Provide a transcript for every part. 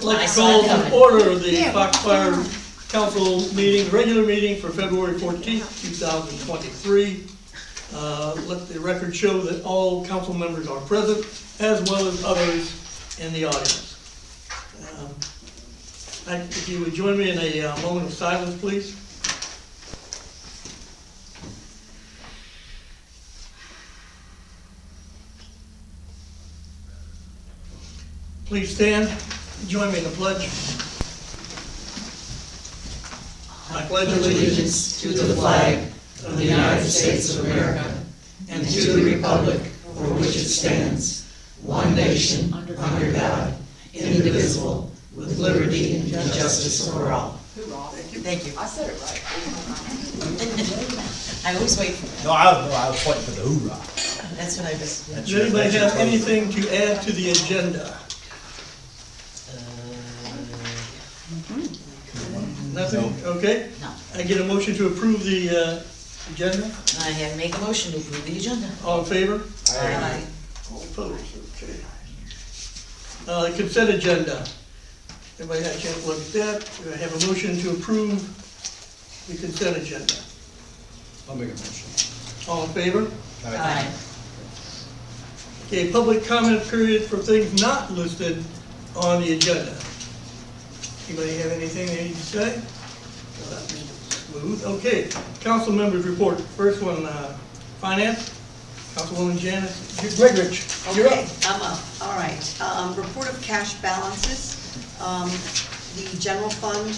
I'd like to call to order the Foxfire Council meeting, regular meeting for February 14th, 2023. Let the record show that all council members are present, as well as others in the audience. If you would join me in a moment of silence, please. Please stand. Join me in the pledge. I pledge allegiance to the flag of the United States of America and to the republic for which it stands, one nation, under God, indivisible, with liberty and justice for all. Thank you. I said it right. I always wait for that. No, I was waiting for the hoorah. That's what I was. Does anybody have anything to add to the agenda? Nothing? Okay. No. I get a motion to approve the agenda. I have make a motion to approve the agenda. All in favor? Aye. All opposed? Okay. Consent agenda. Everybody had a chance to look at that. Do I have a motion to approve the consent agenda? I'll make a motion. All in favor? Aye. Okay, public comment period for things not listed on the agenda. Anybody have anything they need to say? Smooth. Okay, council members report. First one, finance. Councilwoman Janice Gregorich. You're up. Okay, I'm up, all right. Report of cash balances. The general fund,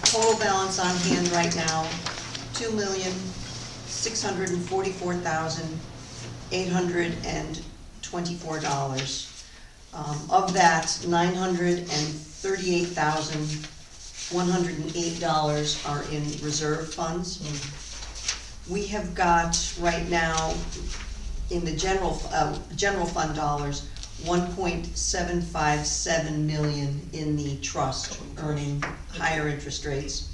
total balance on hand right now, $2,644,824. Of that, $938,108 are in reserve funds. We have got right now in the general fund dollars, 1.757 million in the trust, earning higher interest rates.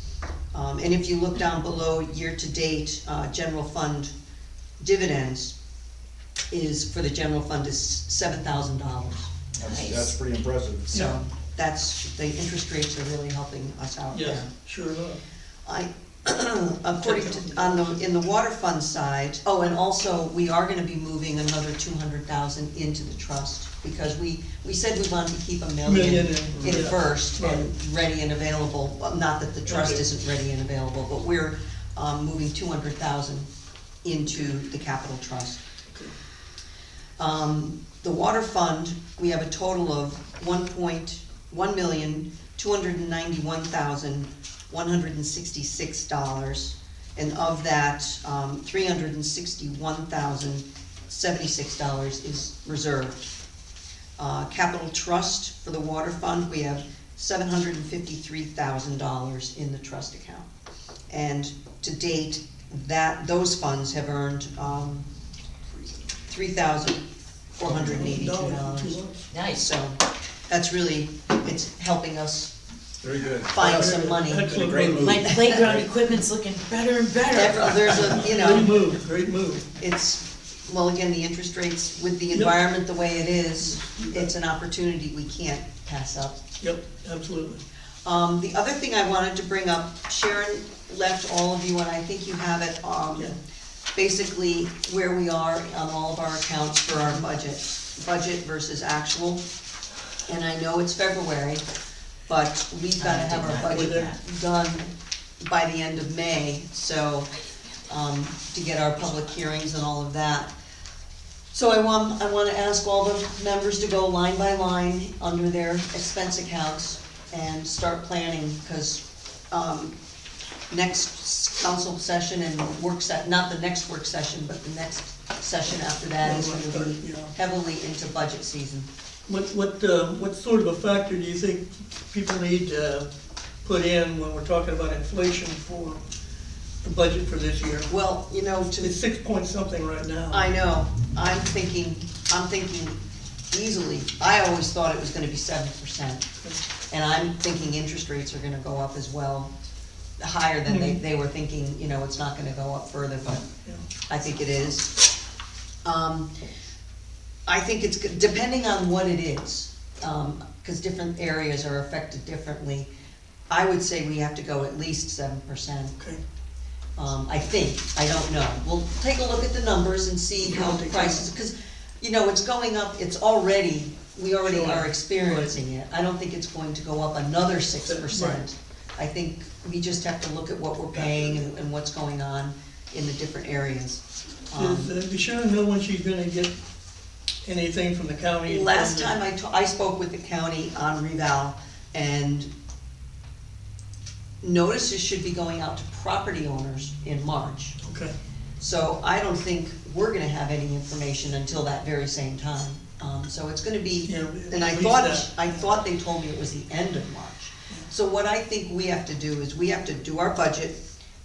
And if you look down below, year-to-date, general fund dividends is, for the general fund, is $7,000. That's pretty impressive. So that's, the interest rates are really helping us out there. Yes, sure enough. According to, in the water fund side, oh, and also, we are gonna be moving another 200,000 into the trust, because we said we wanted to keep $1 million in first, and ready and available. Well, not that the trust isn't ready and available, but we're moving 200,000 into the capital trust. The water fund, we have a total of $1,191,166, and of that, $361,076 is reserved. Capital trust for the water fund, we have $753,000 in the trust account. And to date, those funds have earned $3,482. Nice. So that's really, it's helping us Very good. find some money. Excellent Great move. move. My playground equipment's looking better and better. There's a, Great move, great move. it's, well, again, the interest rates, with the environment the way it is, it's an opportunity we can't pass up. Yep, absolutely. The other thing I wanted to bring up, Sharon left all of you, and I think you have it, basically where we are on all of our accounts for our budget versus actual. And I know it's February, but we've got to have our budget done by the end of May, so, to get our public hearings and all of that. So I want to ask all the members to go line by line under their expense accounts and start planning, because next council session and not the next work session, but the next session after that is going to be heavily into budget season. What sort of a factor do you think people need to put in when we're talking about inflation for the budget for this year? Well, It's 6 point something right now. I know, I'm thinking easily, I always thought it was gonna be 7%. And I'm thinking interest rates are gonna go up as well, higher than they were thinking, it's not gonna go up further, but I think it is. I think it's, depending on what it is, cause different areas are affected differently. I would say we have to go at least 7%. Okay. I think, I don't know. We'll take a look at the numbers and see how the prices, because, you know, it's going up, we already are experiencing it. I don't think it's going to go up another 6%. Right. I think we just have to look at what we're paying and what's going on in the different areas. Does Sharon know when she's gonna get anything from the county? Last time I spoke with the county on reval, and notices should be going out to property owners in March. Okay, So I don't think we're gonna have any information until that very same time. So it's gonna be, Yeah, and at least I thought they told me it was the end of March. So what I think we have to do is we have to do our budget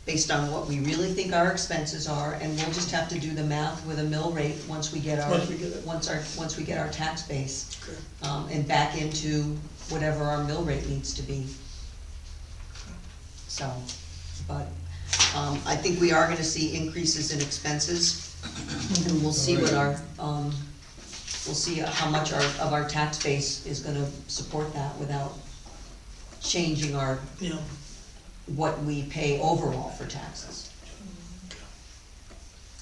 based on what we really think our expenses are, and we'll just have to do the math with a mill rate once we get our, Once we get it. once we get our tax base. okay. And back into whatever our mill rate needs to be. So, but, I think we are gonna see increases in expenses, and we'll see what our, we'll see how much of our tax base is gonna support that without changing our, Yeah, what we pay overall for taxes.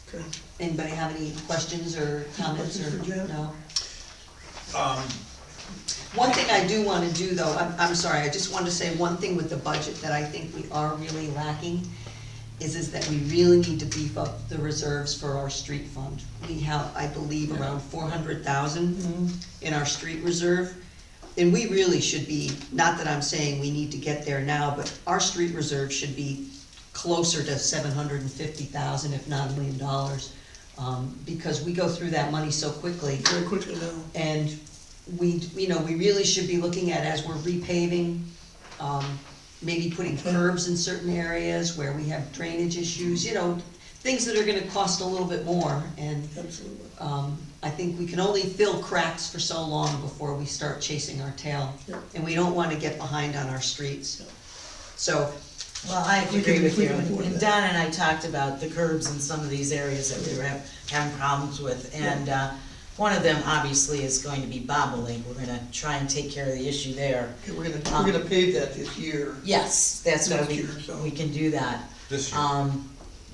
okay. Anybody have any questions or comments or, Questions for Jen? no? One thing I do wanna do though, I'm sorry, I just wanted to say one thing with the budget that I think we are really lacking, is that we really need to beef up the reserves for our street fund. We have, I believe, around 400,000 in our street reserve. And we really should be, not that I'm saying we need to get there now, but our street reserve should be closer to 750,000, if not $1 million. Because we go through that money so quickly. Very quickly now. And we really should be looking at, as we're repaving, maybe putting curbs in certain areas where we have drainage issues, things that are gonna cost a little bit more. And Absolutely. I think we can only fill cracks for so long before we start chasing our tail. Yep. And we don't wanna get behind on our streets. So, Well, I We agree can- with we you, can afford and that. Don and I talked about the curbs in some of these areas that we were having problems with, and, one of them obviously is going to be bobolink, we're gonna try and take care of the issue there. Okay, we're gonna pave that this year. Yes, that's what Next year, so. we can do that. This year.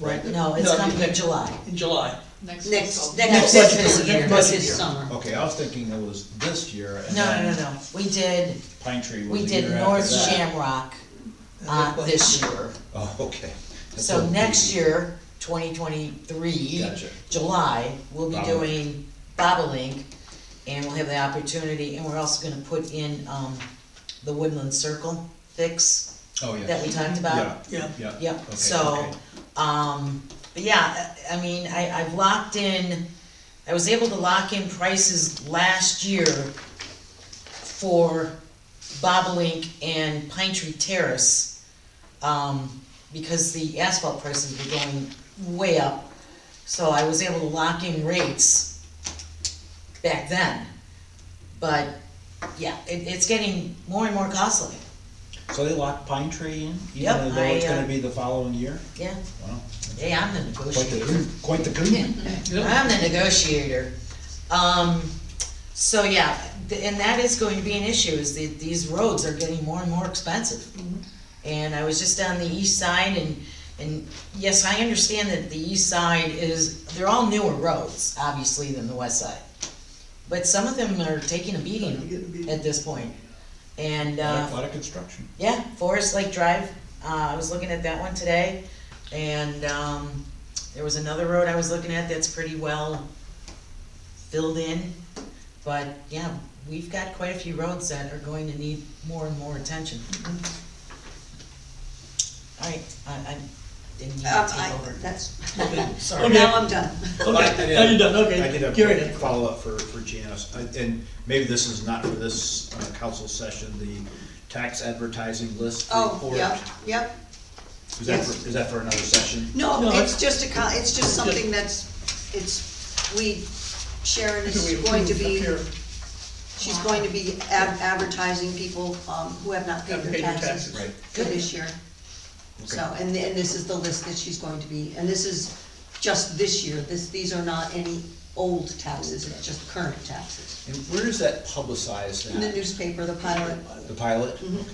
Right, no, it's No, coming in next- July. In July. next Next budget fiscal year, year. next budget this year. summer. Okay, I was thinking it was this year, and No, then no, no, we did, Pine Tree was we a did year after North that. Shamrock, And this year. Oh, okay. That's So a next biggie. year, 2023, Gotcha. July, we'll be Bobolink. doing bobolink, and we'll have the opportunity, and we're also gonna put in, the Woodland Circle fix Oh, yeah. that we talked about. Yeah. Yeah. Yep, Okay, so, okay. but yeah, I mean, I've locked in, I was able to lock in prices last year for Bobolink and Pine Tree Terrace, because the asphalt prices were going way up. So I was able to lock in rates back then. But, yeah, it's getting more and more costly, So they locked Pine Tree in, Yep, even though it's I, gonna be the following year? yeah. Wow. Hey, I'm the Quite the negotiator. coup, quite the coup. I'm the negotiator. So yeah, and that is going to be an issue, is that these roads are getting more and more expensive. And I was just on the east side, and yes, I understand that the east side they're all newer roads, obviously, than the west side. But some of them are taking a beating at this point. And, A lot of construction. yeah, Forest Lake Drive, I was looking at that one today, and, there was another road I was looking at that's pretty well filled in. But, yeah, we've got quite a few roads that are going to need more and more attention. Alright, I didn't mean to take over. That's, Okay. Sorry. Okay. now I'm done. Okay, now you're done, I okay. did Gary, a then. follow-up for Janice, and maybe this is not for this council session, the tax advertising list Oh, report. yep. Is that for another session? No, No, it's just it's just something Sharon Can we is going to approve up be, here? she's going to be advertising people, who have not paid Haven't their paid their taxes taxes. Right. for this year. Okay. So, and this is the list that she's going to be, and this is just this year, these are not any old taxes, it's just current taxes. And where is that publicized In the at? newspaper, the pilot, The pilot? Mhm. Okay.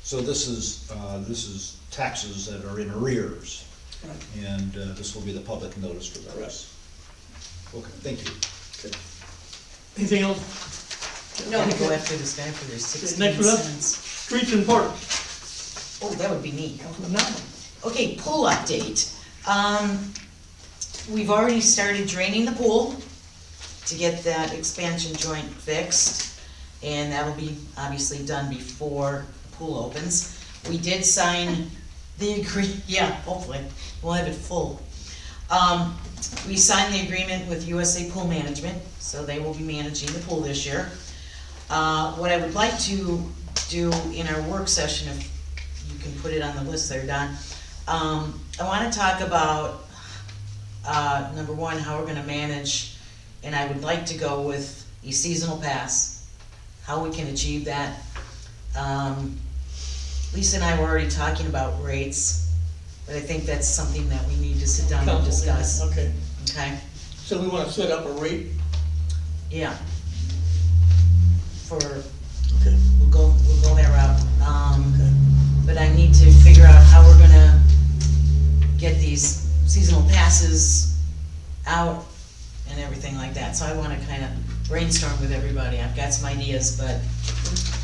So this is taxes that are in arrears, Right. and this will be the public notice for those. Okay, thank you. Anything else? I'm gonna go after this guy for their 16 next one up. cents. Streets and parks, Oh, that would be neat. Councilman Nowman. Okay, pool update. We've already started draining the pool to get that expansion joint fixed, and that will be obviously done before the pool opens. We did sign the yeah, hopefully, we'll have it full. We signed the agreement with USA Pool Management, so they will be managing the pool this year. What I would like to do in our work session, if you can put it on the list there, Don, I wanna talk about, number one, how we're gonna manage, and I would like to go with a seasonal pass, how we can achieve that. Lisa and I were already talking about rates, but I think that's something that we need to sit down and discuss, Okay, okay? so we wanna set up a rate? Yeah. For, Okay. we'll go that route. Okay. But I need to figure out how we're gonna get these seasonal passes out and everything like that. So I wanna kinda brainstorm with everybody. I've got some ideas, but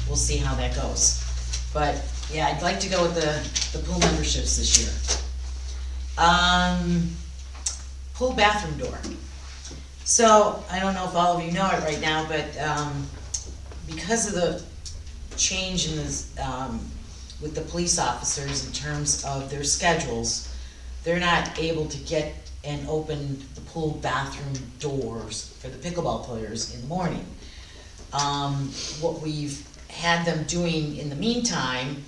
we'll see how that goes. But, yeah, I'd like to go with the pool memberships this year. Pool bathroom door. So, I don't know if all of you know it right now, but, because of the change in this, with the police officers in terms of their schedules, they're not able to get and open the pool bathroom doors for the pickleball players in the morning. What we've had them doing in the meantime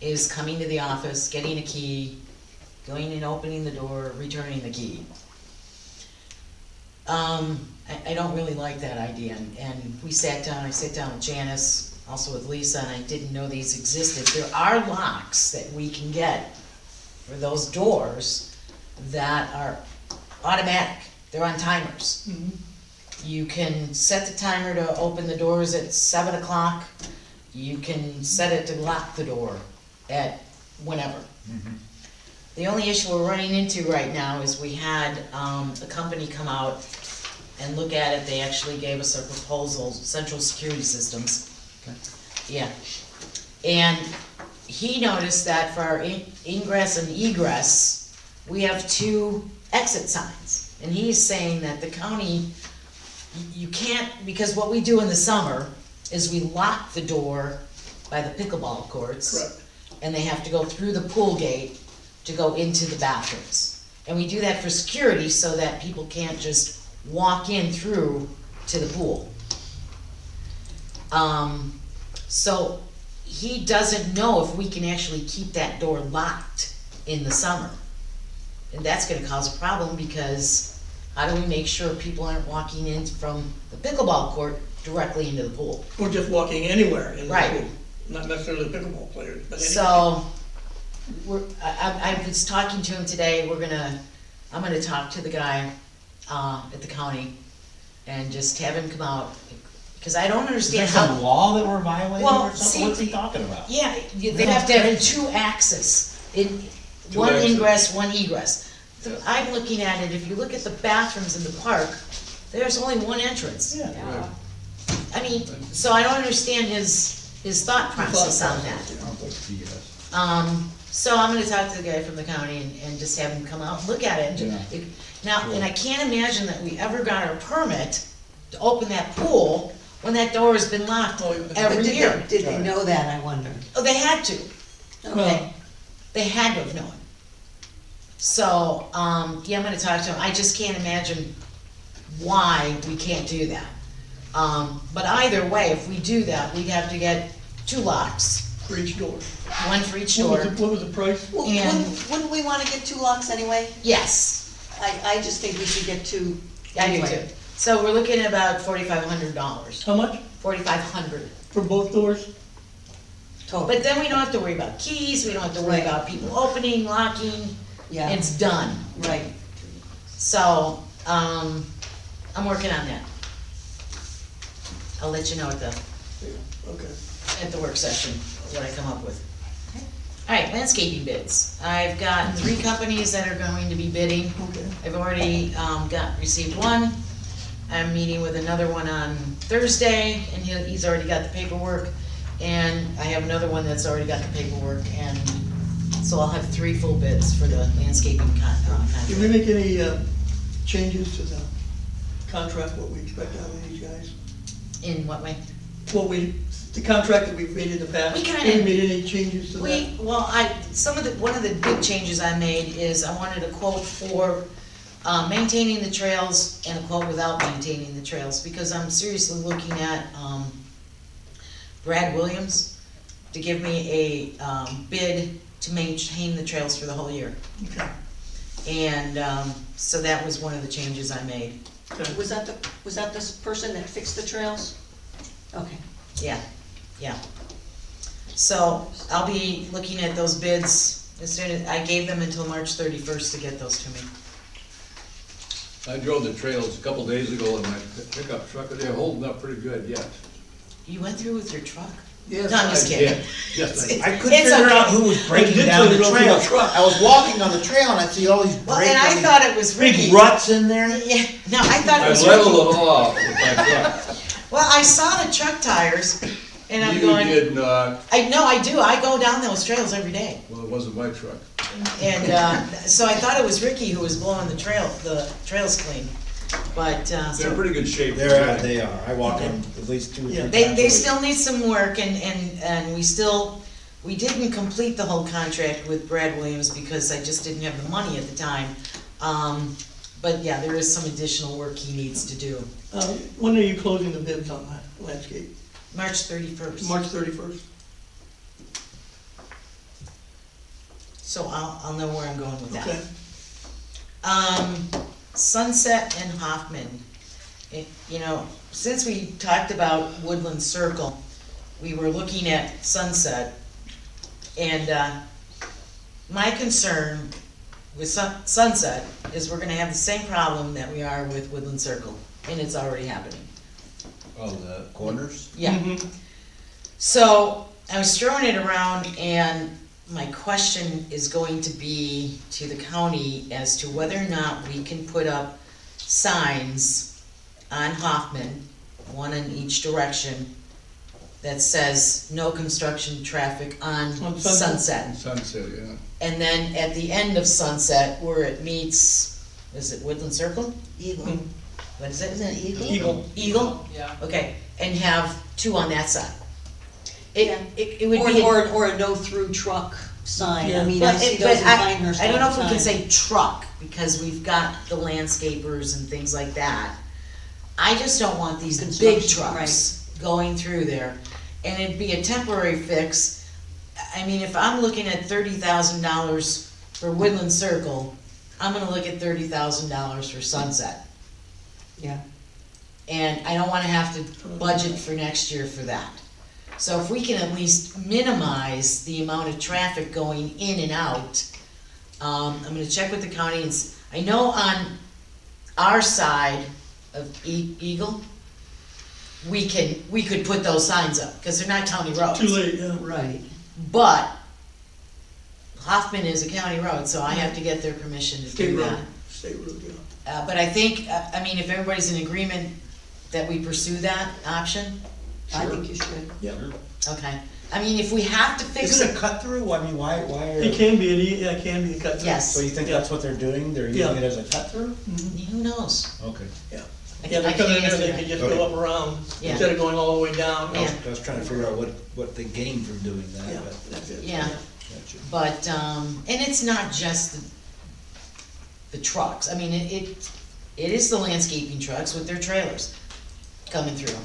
is coming to the office, getting a key, going and opening the door, returning the key. I don't really like that idea, and I sat down with Janice, also with Lisa, and I didn't know these existed. There are locks that we can get for those doors that are automatic, they're on timers. Mhm. You can set the timer to open the doors at 7 o'clock, you can set it to lock the door at whenever. The only issue we're running into right now is we had a company come out and look at it. They actually gave us a proposal, Central Security Systems. Yeah. And he noticed that for our ingress and egress, we have 2 exit signs. And he's saying that the county, you can't, because what we do in the summer is we lock the door by the pickleball courts. Correct. And they have to go through the pool gate to go into the bathrooms. And we do that for security so that people can't just walk in through to the pool. So he doesn't know if we can actually keep that door locked in the summer. And that's gonna cause a problem, because how do we make sure people aren't walking in from the pickleball court directly into the pool? Or just walking anywhere in the Right. pool, not necessarily pickleball players, but anywhere. So, I was talking to him today, I'm gonna talk to the guy, at the county, and just have him come out, because I don't Is understand there some how. law that we're violating Well, or something? see- What's he talking about? Yeah, they have to have 2 access, one exits. ingress, 1 egress. I'm looking at it, if you look at the bathrooms in the park, there's only 1 entrance. Yeah. I mean, so I don't understand his thought process on that. So I'm gonna talk to the guy from the county and just have him come out and look at it. Now, and I can't imagine that we ever got our permit to open that pool when that door has been locked But every year. did they know that, I wonder? Oh, they had to, Okay, they had to have known. So, yeah, I'm gonna talk to him, I just can't imagine why we can't do that. But either way, if we do that, we'd have to get 2 locks, For each door. 1 for each What was door. the- What was the price? well, And- wouldn't we wanna get 2 locks anyway? Yes, I just think we should get 2 I do anyway. too. So we're looking at about $4,500, How much? 4,500. For both doors? Total, But then we don't have to worry about keys, we don't have to worry Right. about people opening, locking, yeah, it's done. right. So, I'm working on that. I'll let you know Okay. at the work session, what I come up with. Alright, landscaping bids. I've got 3 companies that are going to be bidding. Okay. I've already, received one. I'm meeting with another one on Thursday, and he's already got the paperwork. And I have another one that's already got the paperwork, and so I'll have 3 full bids for the landscaping Did we contract. make any changes to the contract, what we expect out of these guys? In what way? The contract that we've made in the past, We kinda- have we made any changes to that? One of the big changes I made is I wanted a quote for maintaining the trails and a quote without maintaining the trails, because I'm seriously looking at, Brad Williams to give me a, bid to maintain the trails for the whole year. Okay. And, so that was one of the changes I made. Okay. Was that this person that fixed the trails? Okay. Yeah, yeah. So I'll be looking at those bids as soon as, I gave them until March 31st to get those to me. I drove the trails a couple days ago in my pickup truck, they're holding up pretty good yet. You went through with your truck? Yes, No, I'm just I kidding. did. Yes, I did. I couldn't It's figure out okay. who was breaking did down say the you trail. drove through a truck. I was walking on the trail and I see all these Well, breaks. and I thought it was Ricky. Big ruts in there. Yeah, no, I thought it I was leveled Ricky. it off with my truck. Well, I saw the truck tires, and I'm You going, did not, I know, I do, I go down those trails every day. well, it wasn't my truck. And, so I thought it was Ricky who was blowing the trails clean. But, They're in so, pretty good shape. They are, I walk them at least 2 or 3 Yeah. times. they a week. still need some work, and we didn't complete the whole contract with Brad Williams because I just didn't have the money at the time. But yeah, there is some additional work he needs to do. When are you closing the bids on that landscape? March 31st. March 31st? So I'll know where I'm going with that. Okay. Sunset and Hoffman. Since we talked about Woodland Circle, we were looking at Sunset. And, my concern with Sunset is we're gonna have the same problem that we are with Woodland Circle, and it's already happening. Oh, the corners? Yeah. Mhm. So, I was throwing it around, and my question is going to be to the county as to whether or not we can put up signs on Hoffman, one in each direction, that says no construction traffic on On Sunset. Sunset. Sunset, yeah. And then at the end of Sunset, where it meets, is it Woodland Circle? Eagle. Mhm. What is it? Isn't it Eagle? Eagle. Eagle? Yeah. Okay, and have 2 on that side. Yeah. It would be. Or a no-through truck sign, I Yeah. mean, I But see those in Pinehurst I don't know all if the we can time. say truck, because we've got the landscapers and things like that. I just don't want these big Construction, trucks going through there, and it'd be a temporary fix. I mean, if I'm looking at $30,000 for Woodland Circle, I'm gonna look at $30,000 for Sunset. Yeah, And I don't wanna have to budget for next year for that. So if we can at least minimize the amount of traffic going in and out, I'm gonna check with the county and I know on our side of Eagle, we could put those signs up, cause they're not county roads. Too late, yeah. right. But Hoffman is a county road, so I have to get their permission to State do road, that. state road, yeah. But I think, if everybody's in agreement that we pursue that option, I think you should. Yeah. okay. I mean, if we have to fix Is it it, a cut through? I mean, why It are, can be, it can be a cut. Yes. so you think Yeah. that's what they're doing? They're using it as a cut through? who knows? Okay. Yeah. I Yeah, can't they come in there, answer they that. can just Okay. go up around, Yeah. instead of going all the way down. Yeah. I was trying to figure out what they gain from doing Yeah, that, but, that's it. Yeah. gotcha. But, and it's not just the trucks, I mean, it is the landscaping trucks with their trailers coming through.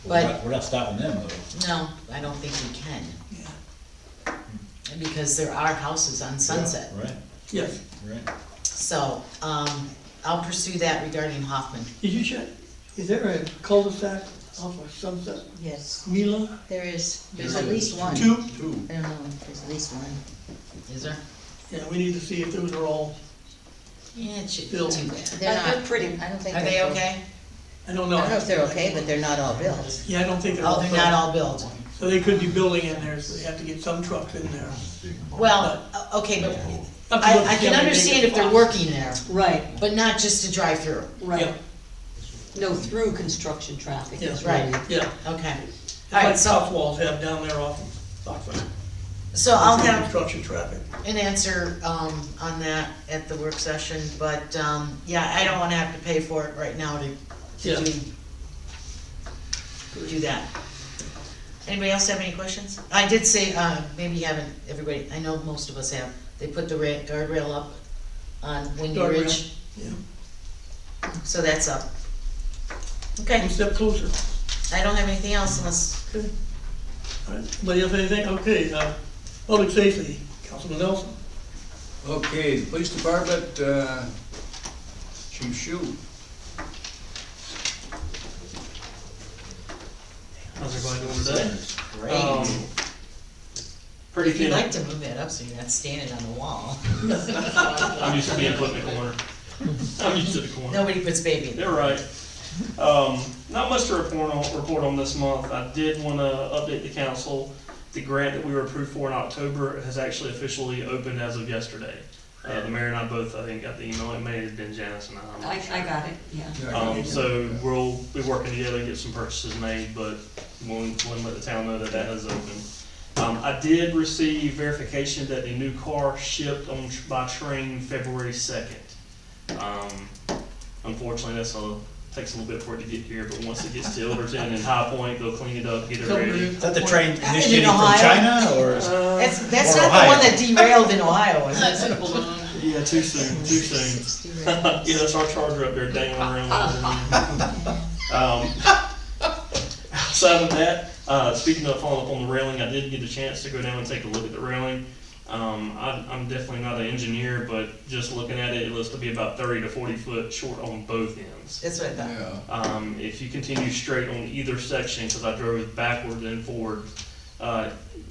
But, We're not stopping them though. no, I don't think we can, Yeah. because there are houses on Sunset. Right, Yes. right. So, I'll pursue that regarding Hoffman. Did you check, is there a cul-de-sac off of Sunset, Yes, Mila? there is. There's There at is. least one. Two? Two. I don't know, there's at least one. Is there? Yeah, we need to see if those are all, Yeah, it should be Bill. too bad. They're They're not pretty. I don't think Are they're they full. okay? I don't I know. don't know if they're okay, but they're not all built. Yeah, I don't think they're Oh, all they're built. not all built. So they could be building in there, so they have to get some trucks in there. Well, okay, but Up to what I can Jimmy understand Dick if they're Fox. working there, Right, but not just to drive through. right. Yeah. No, through construction traffic is Yeah. really. Yeah, Okay. it's All right, like so, South Walls have down there off of Foxfire. so I'll have Construction traffic. an answer, on that at the work session, but, yeah, I don't wanna have to pay for it right now to Yeah. do that. Anybody else have any questions? I did say, maybe you haven't, everybody, I know most of us have, they put the guardrail up on Windy Guardrail. Ridge, Yeah, so that's up. one Okay, step closer. I don't have anything else unless, Okay. All right, anybody else have anything? Okay, public safety, Councilman Nelson. Okay, the police department, Chief Shu. How's everybody doing today? great. Pretty If you'd thin. like to move that up so you're not standing on the wall. I'm used to being put in the corner. I'm used to the corner. Nobody puts baby in there. They're right. Not much to report on this month. I did want to update the council. The grant that we were approved for in October has actually officially opened as of yesterday. The mayor and I both, I think, got the email. It may have been Janice and I. I got it, yeah. So we'll be working together to get some purchases made, but we'll let the town know that that has opened. I did receive verification that the new car shipped by train February 2nd. Unfortunately, takes a little bit for it to get here, but once it gets to Ilderton and High Point, they'll clean it up, get it ready. Is that the train In initiating from Ohio? China, or? That's Or not the Ohio. one that derailed in Ohio, is it? Yeah, too soon, too soon. Yeah, that's our charger up there dangling around. Outside of that, speaking of following up on the railing, I did get a chance to go down and take a look at the railing. I'm definitely not an engineer, but just looking at it, it looks to be about 30 to 40 foot short on both ends. That's what I thought. Yeah. If you continue straight on either section, because I drove backwards and forward,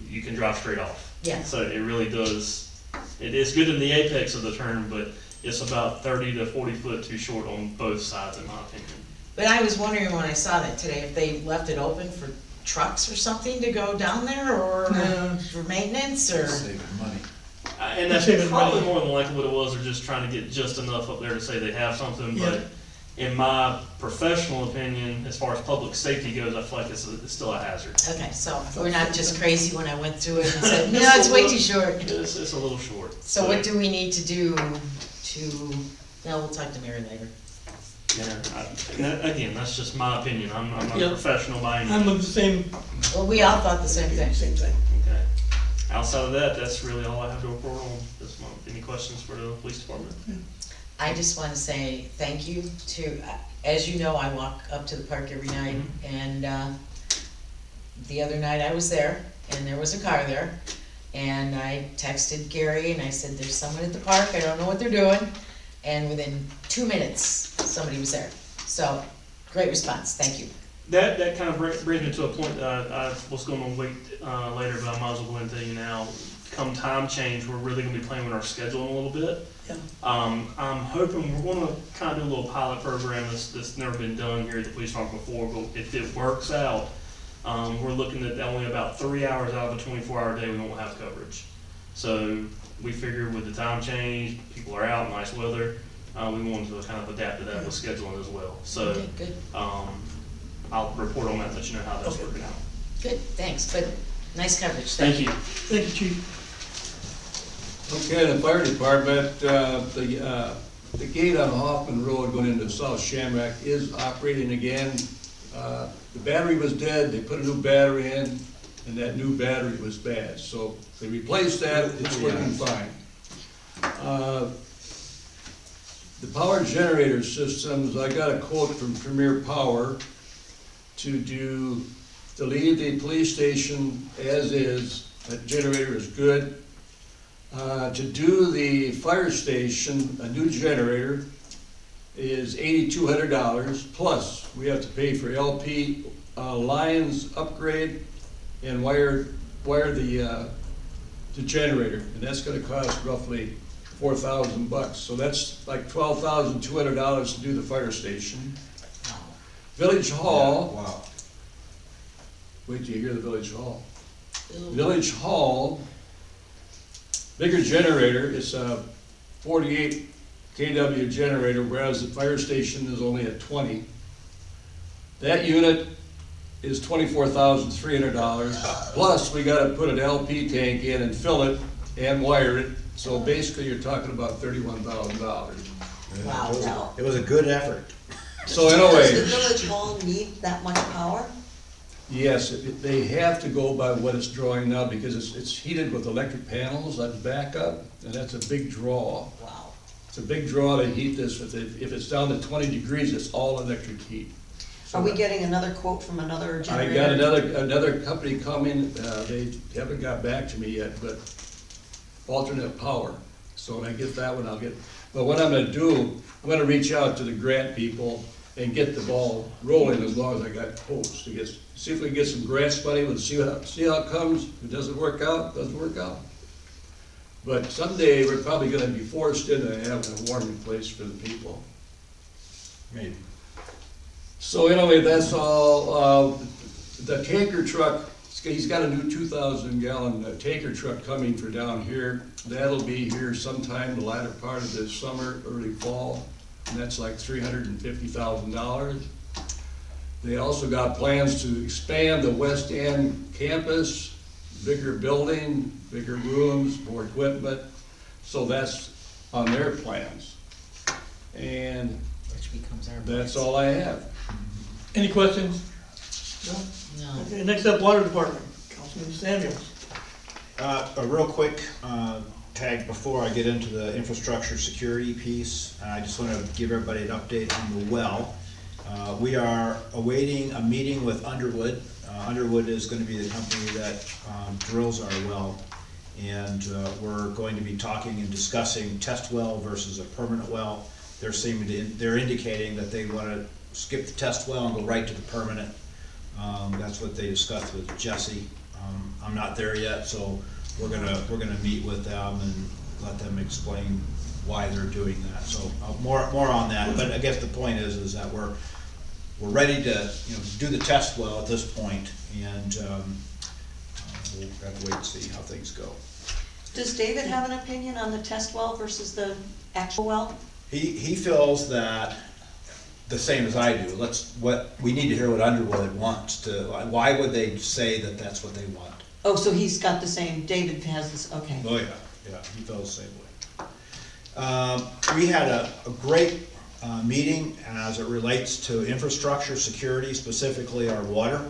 you can drive straight off. Yeah. So it really does, it is good in the apex of the turn, but it's about 30 to 40 foot too short on both sides, in my opinion. But I was wondering when I saw that today, if they left it open for trucks or something to go down there, or Yeah. for maintenance, or? Saving money. And that's Saving probably money. more than likely what it was, they're just trying to get just enough up there to say they have something, Yeah. but in my professional opinion, as far as public safety goes, I feel like it's still a hazard. Okay, so we're not just crazy when I went through it and said, no, it's way too short. It's a little short. So what do we need to do to, no, we'll talk to Mary later. Yeah, again, that's just my opinion, I'm not Yeah. a professional by any I'm means. of the same, Well, we all thought the same thing. same thing. Okay. Outside of that, that's really all I have to report on this month. Any questions for the police department? I just wanna say thank you to, as you know, I walk up to the park every night, and, the other night I was there, and there was a car there, and I texted Gary, and I said, there's someone at the park, I don't know what they're doing, and within 2 minutes, somebody was there. So, great response, thank you. That kind of brings me to a point that I was going to wait later, but I might as well go into you now. Come time change, we're really going to be playing with our schedule a little bit. Yeah. I'm hoping we're going to kind of do a little pilot program that's never been done here at the police department before, but if it works out, we're looking at only about 3 hours out of a 24-hour day we won't have coverage. So we figured with the time change, people are out, nice weather, we wanted to kind of adapt to that with scheduling as well. So Okay, good, I'll report on that and let you know how that's Okay. working out. good, thanks, but nice coverage, Thank you. Thank you, chief. Okay, the fire department, the gate on Hoffman Road going into South Shamrock is operating again. The battery was dead, they put a new battery in, and that new battery was bad, so they replaced that, it's working fine. The power generator systems, I got a quote from Premier Power to leave the police station as is, that generator is good. To do the fire station, a new generator is $8,200, plus we have to pay for LP lines upgrade and wire the generator, and that's gonna cost roughly $4,000. So that's like $12,200 to do the fire station. Village Hall, Wow. wait till you hear the Village Hall. Village Hall, bigger generator, it's a 48 kW generator, whereas the fire station is only at 20. That unit is $24,300, plus we gotta put an LP tank in and fill it and wire it, so basically you're talking about $31,000. Wow, now, It was a good effort. So does anyway, the village hall need that much power? yes, they have to go by what it's drawing now, because it's heated with electric panels, that's backup, and that's a big draw. Wow. It's a big draw to heat this, if it's down to 20 degrees, it's all electric heat. Are we getting another quote from another I generator? got another company coming, they haven't got back to me yet, but alternate power. So when I get that one, I'll get, but what I'm gonna do, I'm gonna reach out to the grant people and get the ball rolling as long as I got quotes to get, see if we can get some grants money, we'll see how it comes. If it doesn't work out, it doesn't work out. But someday, we're probably gonna be forced into having a warming place for the people. Maybe. So anyway, that's all, the tanker truck, he's got a new 2,000 gallon tanker truck coming for down here. That'll be here sometime the latter part of this summer, early fall, and that's like $350,000. They also got plans to expand the West End campus, bigger building, bigger rooms, more equipment, so that's on their plans. And Which becomes our. that's all I have. Any questions? No? No. Okay, next up, Water Department, Councilman Samuels. A real quick tag before I get into the infrastructure security piece. I just want to give everybody an update on the well. We are awaiting a meeting with Underwood. Underwood is going to be the company that drills our well. And we're going to be talking and discussing test well versus a permanent well. They're indicating that they want to skip the test well and go right to the permanent. That's what they discussed with Jesse. I'm not there yet, so we're gonna meet with them and let them explain why they're doing that. So more on that. But I guess the point is that we're ready to do the test well at this point, and we'll have to wait and see how things go. Does David have an opinion on the test well versus the actual well? He feels that the same as I do. We need to hear what Underwood wants to. Why would they say that that's what they want? Oh, so he's got the same, David has this, okay. Oh yeah, he felt the same way. We had a great meeting as it relates to infrastructure security, specifically our water.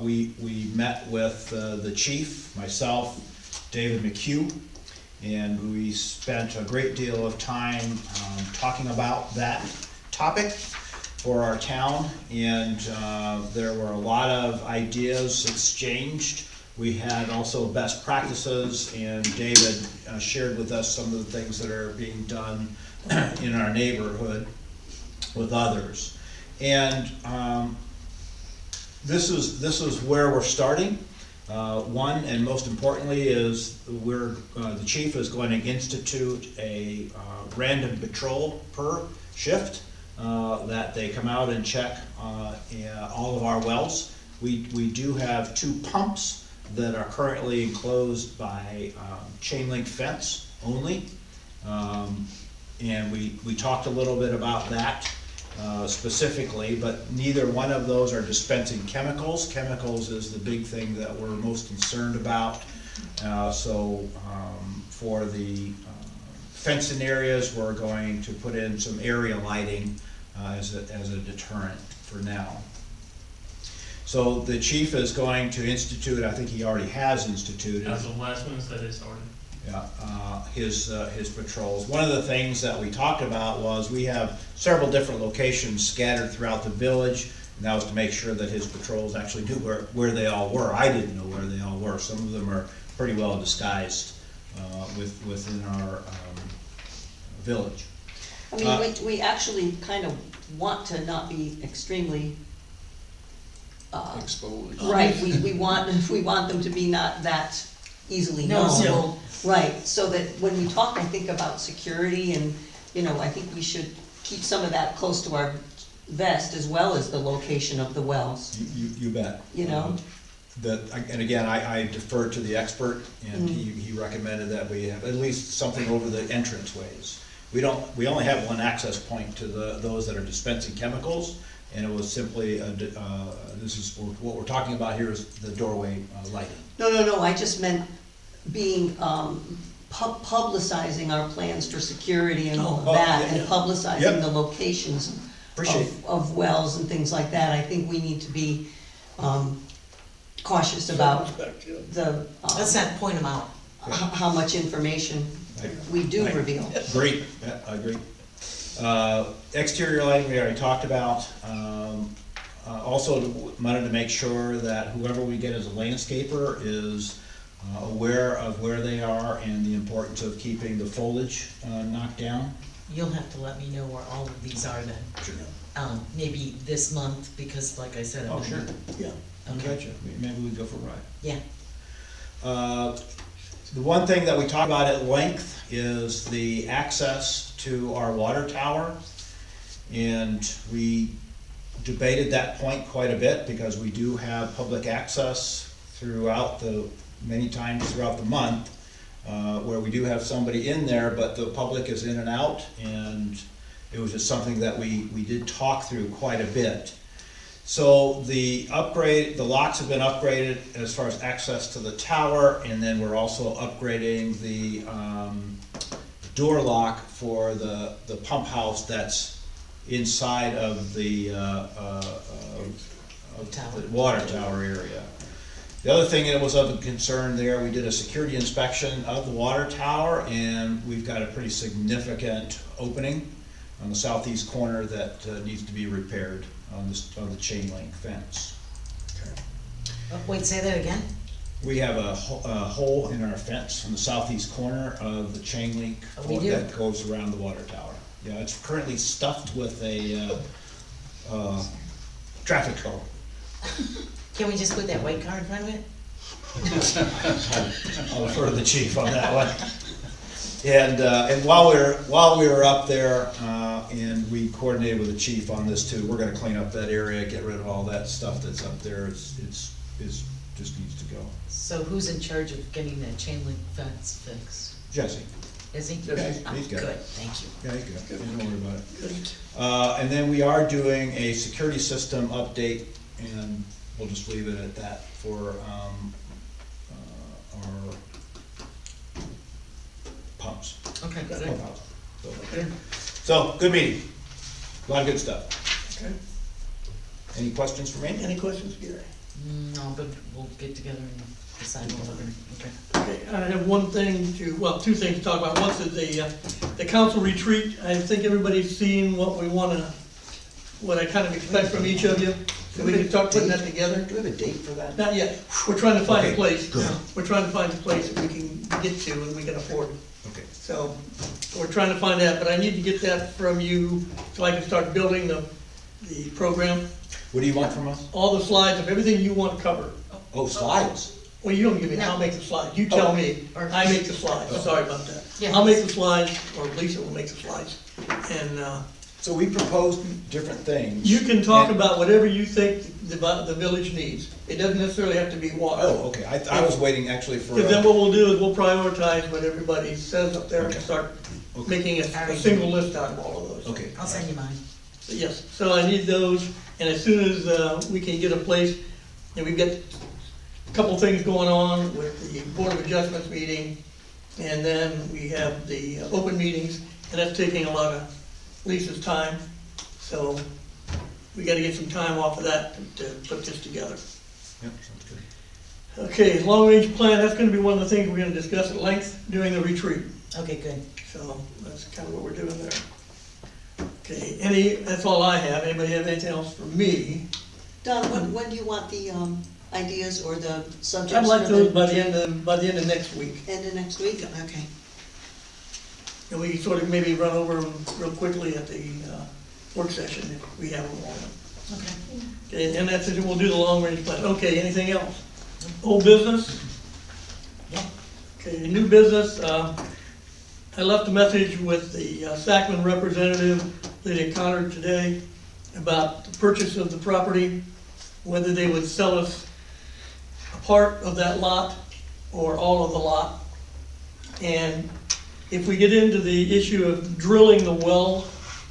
We met with the chief, myself, David McHugh, and we spent a great deal of time talking about that topic for our town, and there were a lot of ideas exchanged. We had also best practices, and David shared with us some of the things that are being done in our neighborhood with others. And this is where we're starting. One, and most importantly, is the chief is going to institute a random patrol per shift, that they come out and check all of our wells. We do have 2 pumps that are currently enclosed by chain link fence only. And we talked a little bit about that specifically, but neither one of those are dispensing chemicals. Chemicals is the big thing that we're most concerned about. So for the fenced-in areas, we're going to put in some area lighting as a deterrent for now. So the chief is going to institute, I think he already has instituted. As of last Wednesday, they started. Yeah, his patrols. One of the things that we talked about was we have several different locations scattered throughout the village, and that was to make sure that his patrols actually knew where they all were. I didn't know where they all were. Some of them are pretty well disguised within our village. I mean, we actually kind of want to not be extremely, Exposed. right, we want them to be not that easily known. Noticeable. Right, so that when we talk, I think about security and, I think we should keep some of that close to our, vest as well as the location of the wells, You bet. you know? And again, I deferred to the expert, and he recommended that we have at least something over the entrance ways. We only have one access point to those that are dispensing chemicals, and it was simply, this is, what we're talking about here is the doorway lighting. No, I just meant being, publicizing our plans for security and all of Oh, that, yeah, and yeah. publicizing Yep. the locations Appreciate of wells and things like that. I think we need to be, cautious about the, Let's not point them out. how much information we do Right. reveal. Great, yeah, I agree. Exterior lighting, we already talked about. Also wanted to make sure that whoever we get as a landscaper is aware of where they are and the importance of keeping the foliage knocked down. You'll have to let me know where all of these are then. Sure. Maybe this month, because like I said, I'm. Oh, sure. Yeah. Okay. Gotcha. Maybe we go for a ride. Yeah, The one thing that we talk about at length is the access to our water tower. And we debated that point quite a bit because we do have public access many times throughout the month, where we do have somebody in there, but the public is in and out. And it was just something that we did talk through quite a bit. So the locks have been upgraded as far as access to the tower, and then we're also upgrading the door lock for the pump house that's inside of the water tower area. The other thing that was of concern there, we did a security inspection of the water tower, and we've got a pretty significant opening on the southeast corner that needs to be repaired on the chain link fence. wait, say that again? We have a hole in our fence on the southeast corner of the chain link Oh, we do? that goes around the water tower. Yeah, it's currently stuffed with a traffic cone. Can we just put that white car in front of it? I'll refer to the chief on that one. And while we were up there, and we coordinated with the chief on this too, we're gonna clean up that area, get rid of all that stuff that's up there. It's just needs to go. So who's in charge of getting that chain link fence fixed? Jesse, Is he? Yeah, he's got it. Good, thank you. yeah, you go. Don't worry about it. And then we are doing a security system update, and we'll just leave it at that for our pumps. Okay, good. Pump house. So, good meeting. A lot of good stuff. Okay. Any questions for me? Any questions, Gary? No, but we'll get together and decide what we're gonna, okay. Okay, I have two things to talk about. One is the council retreat. I think everybody's seen what I kind of expect from each of you. So we can start putting that together. Do we have a date for that? Not yet. We're trying to find a Okay, place. good. We're trying to find a place that we can get to and we can afford. Okay. So we're trying to find that, but I need to get that from you so I can start building the program. What do you want from us? All the slides of everything you want to cover. Oh, slides. Well, you don't give me, I'll make the slides. You tell me, I make the slides. Sorry about that. Yeah. I'll make the slides, or Lisa will make the slides. And So we proposed different things. you can talk And- about whatever you think the village needs. It doesn't necessarily have to be water. Oh, okay. I was waiting actually for. Because then what we'll do is we'll prioritize what everybody says up there and Okay. start Okay. making a single list out of all of those. Okay. I'll send you mine. Yes, so I need those, and as soon as we can get a place, and we've got a couple things going on with the Board of Adjustments meeting, and then we have the open meetings, and that's taking a lot of Lisa's time, so we gotta get some time off of that to put this together. Yep, sounds good. Okay, long-range plan, that's gonna be one of the things we're gonna discuss at length during the retreat. Okay, good. So that's kind of what we're doing there. Okay, that's all I have. Anybody have anything else for me? Don, when do you want the, ideas or the subjects? I'd like for those by the end of next week. End of next week? Okay. And we can sort of maybe run over them real quickly at the work session if we have them on. Okay. Okay, and that's it, we'll do the long-range plan. Okay, anything else? Old business? Yeah. Okay, new business, I left a message with the Sacman representative, Lydia Connor, today. about the purchase of the property, whether they would sell us a part of that lot or all of the lot. And if we get into the issue of drilling the well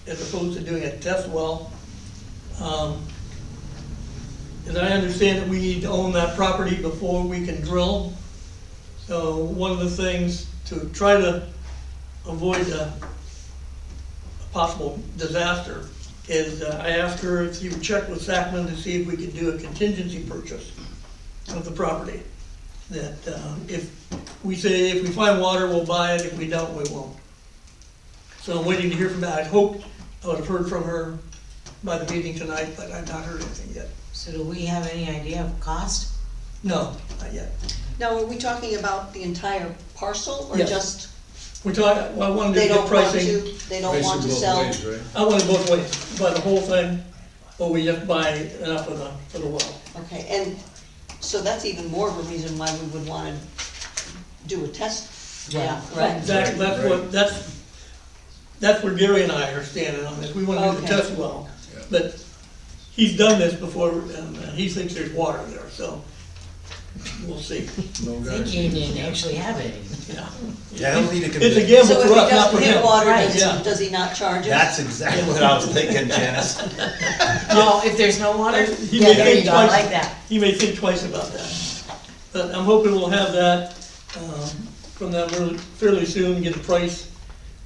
as opposed to doing a test well, as I understand it, we need to own that property before we can drill. So one of the things to try to avoid a possible disaster is I asked her if she would check with Sacman to see if we could do a contingency purchase of the property. That if we say, if we find water, we'll buy it, if we don't, we won't. So I'm waiting to hear from that. I hoped I would have heard from her by the meeting tonight, but I've not heard anything yet. So do we have any idea of cost? No, not yet. Now, are we talking about the entire parcel, or Yes. just, We're talking, well, I wanted to they get don't want pricing. to, they don't want to Pricing both sell? ways, right? I want it both ways, buy the whole thing, or we just buy enough for the well. Okay, and so that's even more of a reason why we would wanna do a test, Yeah. right? Exactly, that's where Gary and I are standing on this. We wanna do the Okay. test well. Yeah. But he's done this before, and he thinks there's water there, so we'll see. No I guys. think you didn't actually have it. Yeah. Yeah, he'll need to It's a convince. gamble So if for he us, not for doesn't hit him. water, Right, yeah. does he not charge us? That's exactly what I was thinking, Janice. Oh, if there's no water? He Yeah, may there you think go, I twice. like that. He may think twice about that. But I'm hoping we'll have that from them fairly soon, get a price.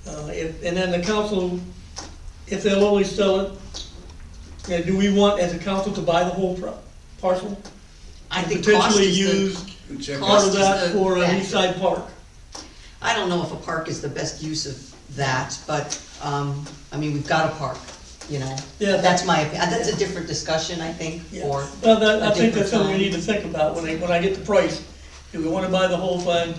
And then the council, if they'll only sell it, do we want as a council to buy the whole parcel? I think Potentially cost is use Check part cost of is that the for an factor. east side park. I don't know if a park is the best use of that, but, I mean, we've got a park, you know? Yeah. That's my, that's a different discussion, I think, Yeah. for Well, I a think different that's something we time. need to think about when I get the price. Do we wanna buy the whole thing?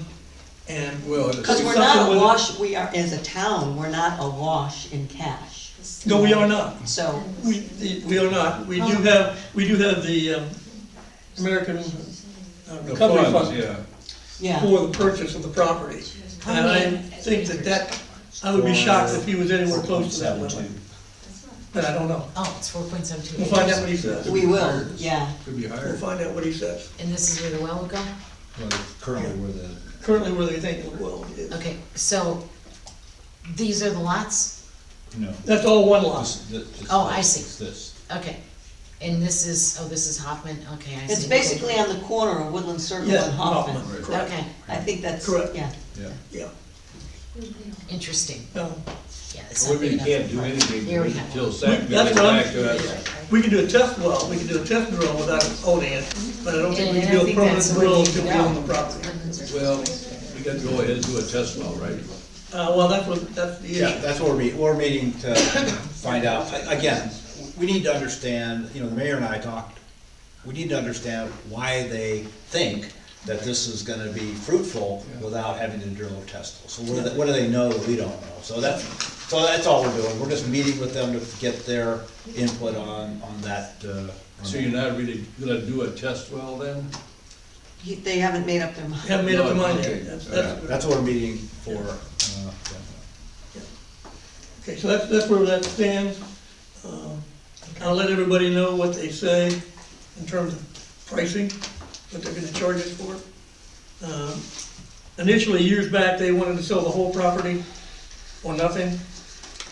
And, Well, Because it's- we're Something not with- awash, we are, as a town, we're not awash in cash. no, we are not. So, We are not. We do have the American the Recovery funds, Fund yeah. yeah, for the purchase of the property. And I think that, I would be shocked if he was anywhere close to that limit. But I don't know. Oh, it's 4.72 We'll find out what he says. we will, yeah. Could be We'll higher. find out what he says. And this is where the well would go? Well, currently where the, Currently where they think it will is. Okay, so these are the lots? no. That's all one lot. Oh, I see. It's this. Okay. And this is, oh, this is Hoffman, okay, I see. It's basically on the corner of Woodland Circle Yeah, and Hoffman. Correct. Okay, I think that's, Correct. yeah. Yeah. Yeah. interesting. Um, Yeah, it's Well, not we big can't enough. do anything Here we have until one. Sac That's gets what I'm- back to us. We can do a test well, we can do a test drill without owning it, but I don't think we And can I do a think permanent that's the way drill we until we go. own the property. Well, we got to go ahead and do a test well, right? Well, that's the Yeah, issue. that's what we're meeting to find out. Again, we need to understand, the mayor and I talked, we need to understand why they think that this is gonna be fruitful without having to drill a test hole. So what do they know that we don't know? So that's all we're doing. We're just meeting with them to get their input on that. So you're not really gonna do a test well then? They haven't made up their mind. Haven't made up their mind Okay. yet. That's- That's what we're meeting for. Okay, so that's where that stands. I'll let everybody know what they say in terms of pricing, what they're gonna charge us for it. Initially, years back, they wanted to sell the whole property or nothing.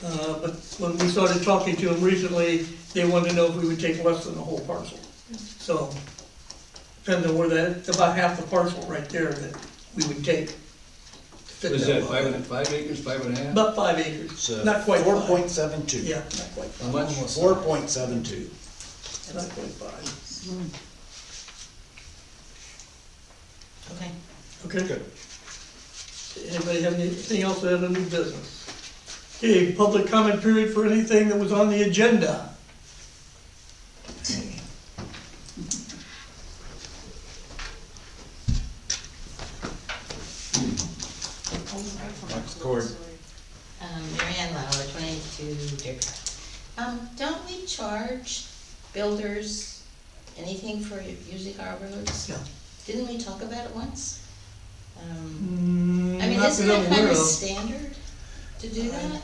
But when we started talking to them recently, they wanted to know if we would take less than the whole parcel. So, depends on where it's about half the parcel right there that we would take. to fit Is that well. 5 acres, 5.5? About 5 acres, not quite 4.72. 5. Yeah, not quite How 5. much? 4.72. Not quite 5. Okay. Okay? Good. Anybody have anything else to add on new business? Okay, public comment period for anything that was on the agenda. Next cord. Mary Ann Lauer, 22 Deerpath. Don't we charge builders anything for using our roads? Yeah. Didn't we talk about it once? I Mm, mean, not isn't that that I'm kind aware of of. standard to do that?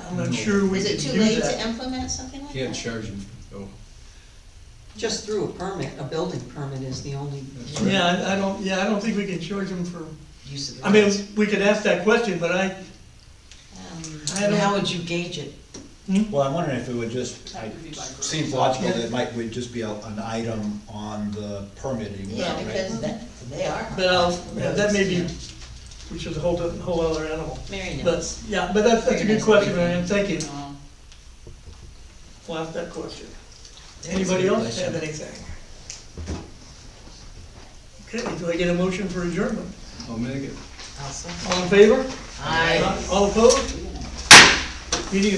I'm not sure we Is can it too do late that. to implement something like Can't charge them, no. Just through a permit, a building permit is the only. Yeah, I don't think we can charge them for, Use of the I mean, roads. we could ask that question, but I And how don't, would you gauge it? Well, I'm wondering if it would just, seems logical that it would just be an item on the permitting. Yeah, right? because they are. but that may be, which is a whole other animal. Mary But, knows. yeah, but that's a good question, Marion, thank you. We'll ask that question. Anybody else have anything? Okay, do I get a motion for adjournment? I'll make it. Also. All in favor? Aye. All opposed? Meeting is